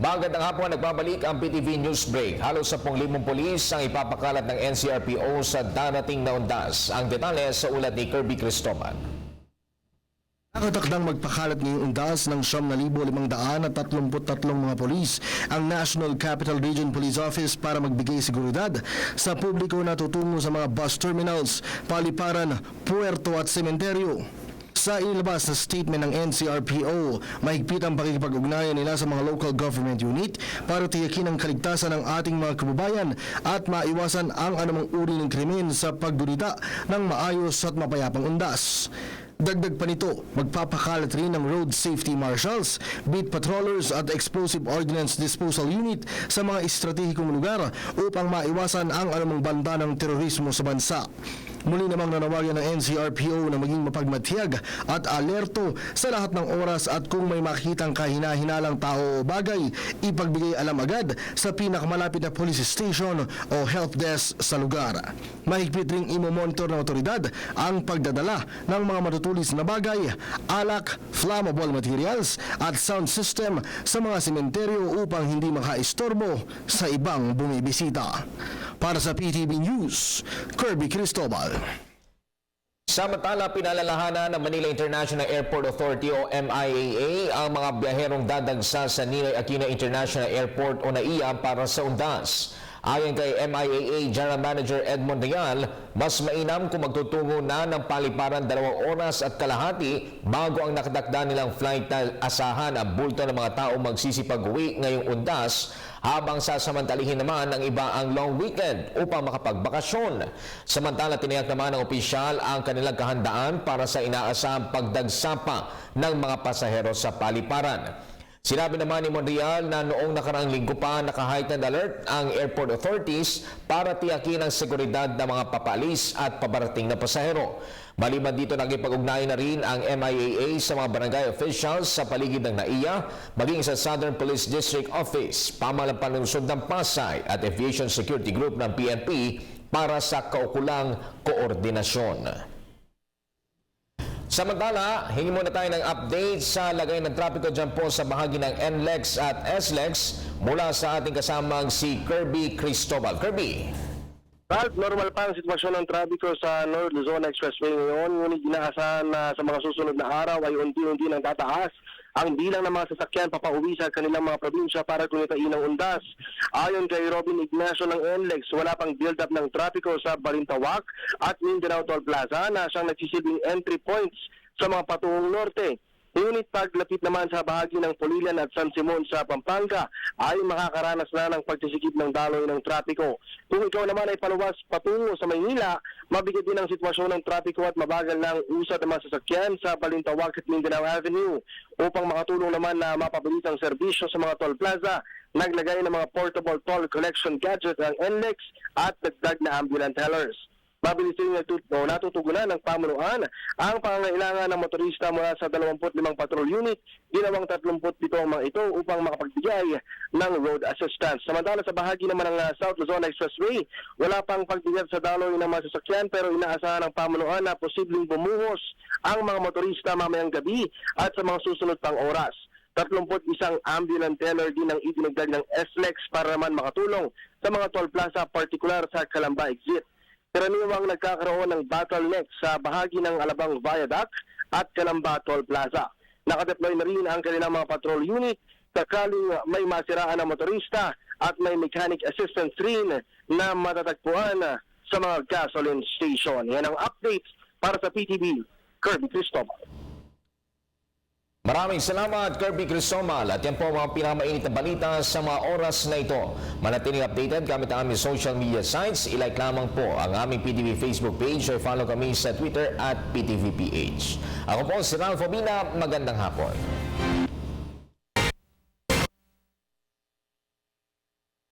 Magandang hapon, nagbabalik ang PTV News Break. Halos 10,000 pulis ang ipapakalat ng NCRPO sa darating na undas. Ang detalye sa ulat ni Kirby Cristobal. Nakatakdang magpakalat ngayong undas ng 9,533 mga polis ang National Capital Region Police Office para magbigay seguridad sa publiko na tutungo sa mga bus terminals, paliparan, puerto at sementeryo. Sa inilabas na statement ng NCRPO, mahigpit ang pakikipag-ugnayan nila sa mga local government unit para tiyakin ang kaligtasan ng ating mga kababayan at maiwasan ang anumang uri ng krimen sa pagdurita ng maayos at mapayapang undas. Dagdag pa nito, magpapakalat rin ng road safety marshals, beat patrollers at explosive ordnance disposal unit sa mga estratehikong lugar upang maiwasan ang anumang banta ng terorismo sa bansa. Muli namang nanawagan ng NCRPO na maging mapagmatiyag at alerto sa lahat ng oras at kung may makitang kahina-hinalang tao o bagay, ipagbigay alam agad sa pinakamalapit na police station o help desk sa lugar. Mahigpit ring imomonitor ng otoridad ang pagdadala ng mga matutulis na bagay, alak, flammable materials at sound system sa mga sementeryo upang hindi makaistorbo sa ibang bumibisita. Para sa PTV News, Kirby Cristobal. Samantala, pinalalahanan ng Manila International Airport Authority o MIAA ang mga biyaherong dadagsa sa Ninoy Aquino International Airport o NAIA para sa undas. Ayon kay MIAA General Manager Edmond Real, mas mainam kung magtutungo na ng paliparan 2 oras at kalahati bago ang nakadakda nilang flight na asahan ang bulto ng mga tao magsisipag-uwi ngayong undas, habang sasamantalihin naman ang iba ang long weekend upang makapagbakasyon. Samantala, tiniyak naman ng opisyal ang kanilang kahandaan para sa inaasahang pagdagsapa ng mga pasahero sa paliparan. Sinabi naman ni Monreal na noong nakaraang linggo pa naka-heightened alert ang airport authorities para tiyakin ang seguridad ng mga papalis at pabarating na pasahero. Maliban dito, nakipag-ugnayan na rin ang MIAA sa mga barangay officials sa paligid ng NAIA, maging sa Southern Police District Office, pamahalang panunsod ng Pasay at Aviation Security Group ng PNP para sa kaukulang koordinasyon. Samantala, hingi muna tayo ng update sa lagay ng trapiko dyan po sa bahagi ng NLEX at SLEX mula sa ating kasamang si Kirby Cristobal. Kirby. Ralph, normal pa ang sitwasyon ng trapiko sa North Luzon Expressway ngayon, ngunit inaasahan na sa mga susunod na araw ay unti-unti nang tataas ang bilang ng mga sasakyan papauwi sa kanilang mga probinsya para kunitain ng undas. Ayon kay Robin Ignacio ng NLEX, wala pang build-up ng trapiko sa Balintawak at Mindanao Toll Plaza na siyang nagsisilbing entry points sa mga patungong norte. Ngunit paglapit naman sa bahagi ng Pulilan at San Simon sa Pampanga ay makakaranas na ng pagsisikip ng daloy ng trapiko. Kung ikaw naman ay paluwas patungo sa Maynila, mabigat din ang sitwasyon ng trapiko at mabagal na ang usad ng mga sasakyan sa Balintawak at Mindanao Avenue. Upang makatulong naman na mapabilis ang serbisyo sa mga toll plaza, naglagay ng mga portable toll collection gadget ang NLEX at nagdag na ambulance tellers. Mabilis din natutugunan ng pamunuan ang pangangailangan ng motorista mula sa 25 patrol unit, ginawang 37 ang mga ito upang makapagbigay ng road assistance. Samantala sa bahagi naman ng South Luzon Expressway, wala pang pagbigat sa daloy ng mga sasakyan pero inaasahan ng pamunuan na posibleng bumuhos ang mga motorista mamayang gabi at sa mga susunod pang oras. 31 ambulance teller din ang idinagdag ng SLEX para naman makatulong sa mga toll plaza, partikular sa Calamba Exit. Karaniwang nagkakaroon ng bottleneck sa bahagi ng Alabang Viaduct at Calamba Toll Plaza. Nakadeploy na rin ang kanilang mga patrol unit sakaling may masiraan ng motorista at may mechanic assistance rin na matatagpuan sa mga gasoline station. Yan ang update para sa PTV, Kirby Cristobal. Maraming salamat, Kirby Cristobal. At yan po ang mga pinakamainit na balita sa mga oras na ito. Manatiling updated gamit ang aming social media sites. I-like lamang po ang aming PTV Facebook page or follow kami sa Twitter at PTVPH. Ako po si Ralph Obina. Magandang hapon.